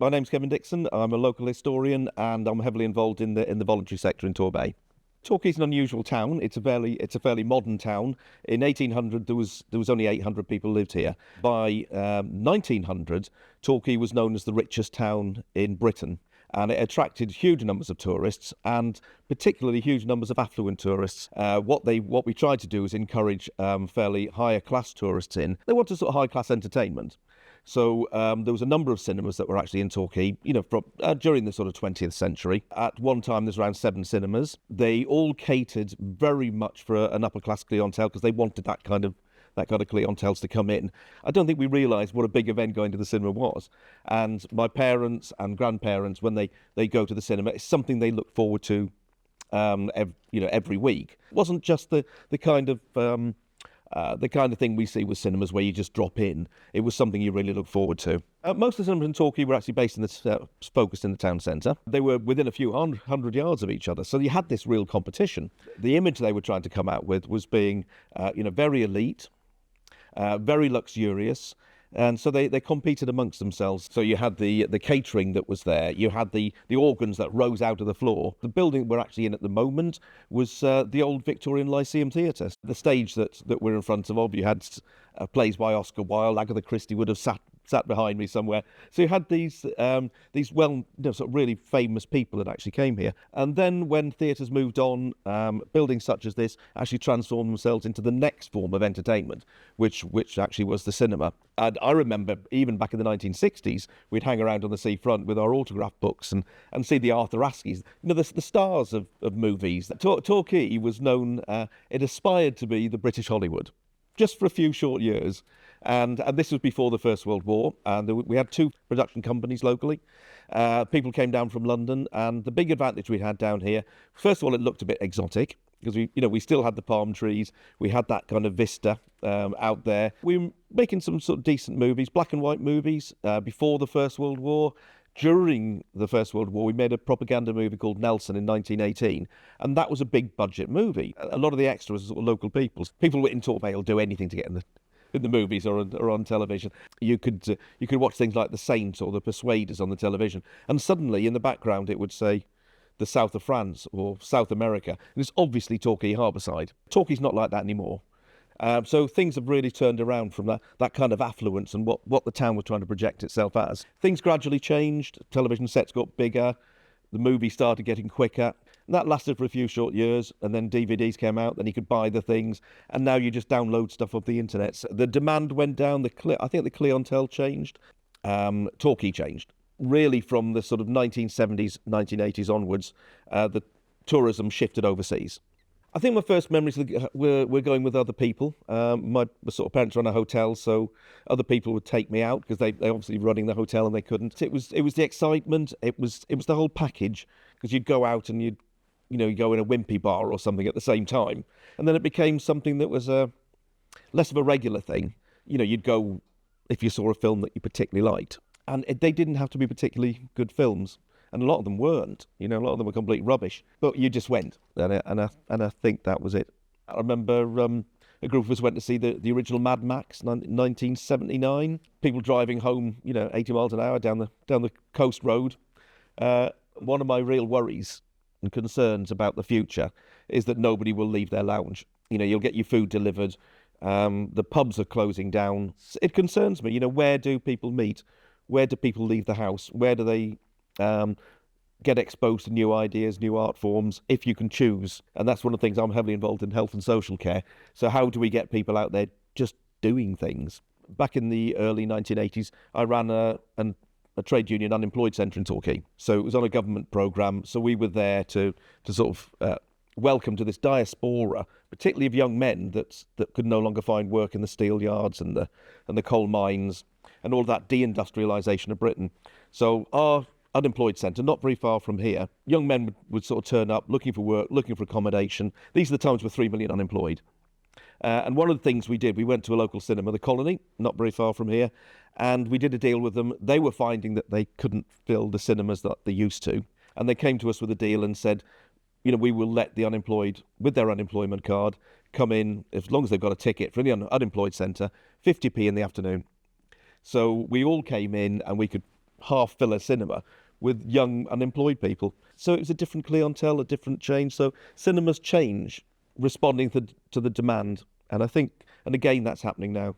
My name's Kevin Dixon. I'm a local historian, and I'm heavily involved in the voluntary sector in Torquay. Torquay's an unusual town. It's a fairly modern town. In 1800, there was only 800 people lived here. By 1900, Torquay was known as the richest town in Britain, and it attracted huge numbers of tourists, and particularly huge numbers of affluent tourists. What we tried to do is encourage fairly higher class tourists in. They wanted sort of high class entertainment. So there was a number of cinemas that were actually in Torquay, during the sort of 20th century. At one time, there's around 7 cinemas. They all catered very much for an upper class clientele because they wanted that kind of clientele to come in. I don't think we realised what a big event going to the cinema was. And my parents and grandparents, when they go to the cinema, it's something they look forward to, every week. It wasn't just the kind of thing we see with cinemas where you just drop in. It was something you really look forward to. Most of the cinemas in Torquay were actually focused in the town centre. They were within a few hundred yards of each other, so you had this real competition. The image they were trying to come out with was being, very elite, very luxurious. And so they competed amongst themselves. So you had the catering that was there. You had the organs that rose out of the floor. The building we're actually in at the moment was the old Victorian Lyceum Theatre. The stage that we're in front of, you had plays by Oscar Wilde. Agatha Christie would have sat behind me somewhere. So you had these sort of really famous people that actually came here. And then when theatres moved on, buildings such as this actually transformed themselves into the next form of entertainment, which actually was the cinema. And I remember even back in the 1960s, we'd hang around on the seafront with our autograph books and see the Arthur Askies, the stars of movies. Torquay was known, it aspired to be the British Hollywood, just for a few short years. And this was before the First World War, and we had 2 production companies locally. People came down from London, and the big advantage we had down here, first of all, it looked a bit exotic because we still had the palm trees, we had that kind of vista out there. We were making some sort of decent movies, black and white movies, before the First World War. During the First World War, we made a propaganda movie called Nelson in 1918, and that was a big budget movie. A lot of the extras were sort of local people. People in Torquay will do anything to get in the movies or on television. You could watch things like The Saint or The Persuaders on the television, and suddenly in the background it would say the south of France or South America, and it's obviously Torquay Harbourside. Torquay's not like that anymore. So things have really turned around from that kind of affluence and what the town was trying to project itself as. Things gradually changed, television sets got bigger, the movies started getting quicker. And that lasted for a few short years, and then DVDs came out, then you could buy the things, and now you just download stuff off the internet. So the demand went down, I think the clientele changed, Torquay changed. Really from the sort of 1970s, 1980s onwards, the tourism shifted overseas. I think my first memories were going with other people. My sort of parents run a hotel, so other people would take me out because they obviously were running the hotel and they couldn't. It was the excitement. It was the whole package, because you'd go out and you'd go in a wimpy bar or something at the same time, and then it became something that was less of a regular thing. You'd go if you saw a film that you particularly liked, and they didn't have to be particularly good films. And a lot of them weren't, a lot of them were complete rubbish. But you just went, and I think that was it. I remember a group of us went to see the original Mad Max, 1979. People driving home, 80 miles an hour down the coast road. One of my real worries and concerns about the future is that nobody will leave their lounge. You'll get your food delivered. The pubs are closing down. It concerns me. Where do people meet? Where do people leave the house? Where do they get exposed to new ideas, new art forms, if you can choose? And that's one of the things. I'm heavily involved in health and social care. So how do we get people out there just doing things? Back in the early 1980s, I ran a trade union unemployed centre in Torquay. So it was on a government programme. So we were there to sort of welcome to this diaspora, particularly of young men that could no longer find work in the steel yards and the coal mines and all that deindustrialisation of Britain. So our unemployed centre, not very far from here, young men would sort of turn up looking for work, looking for accommodation. These are the times with 3 million unemployed. And one of the things we did, we went to a local cinema, the Colony, not very far from here, and we did a deal with them. They were finding that they couldn't fill the cinemas that they used to, and they came to us with a deal and said, we will let the unemployed with their unemployment card come in, as long as they've got a ticket for the unemployed centre, 50p in the afternoon. So we all came in and we could half fill a cinema with young unemployed people. So it was a different clientele, a different change. So cinemas change responding to the demand. And I think, and again, that's happening now.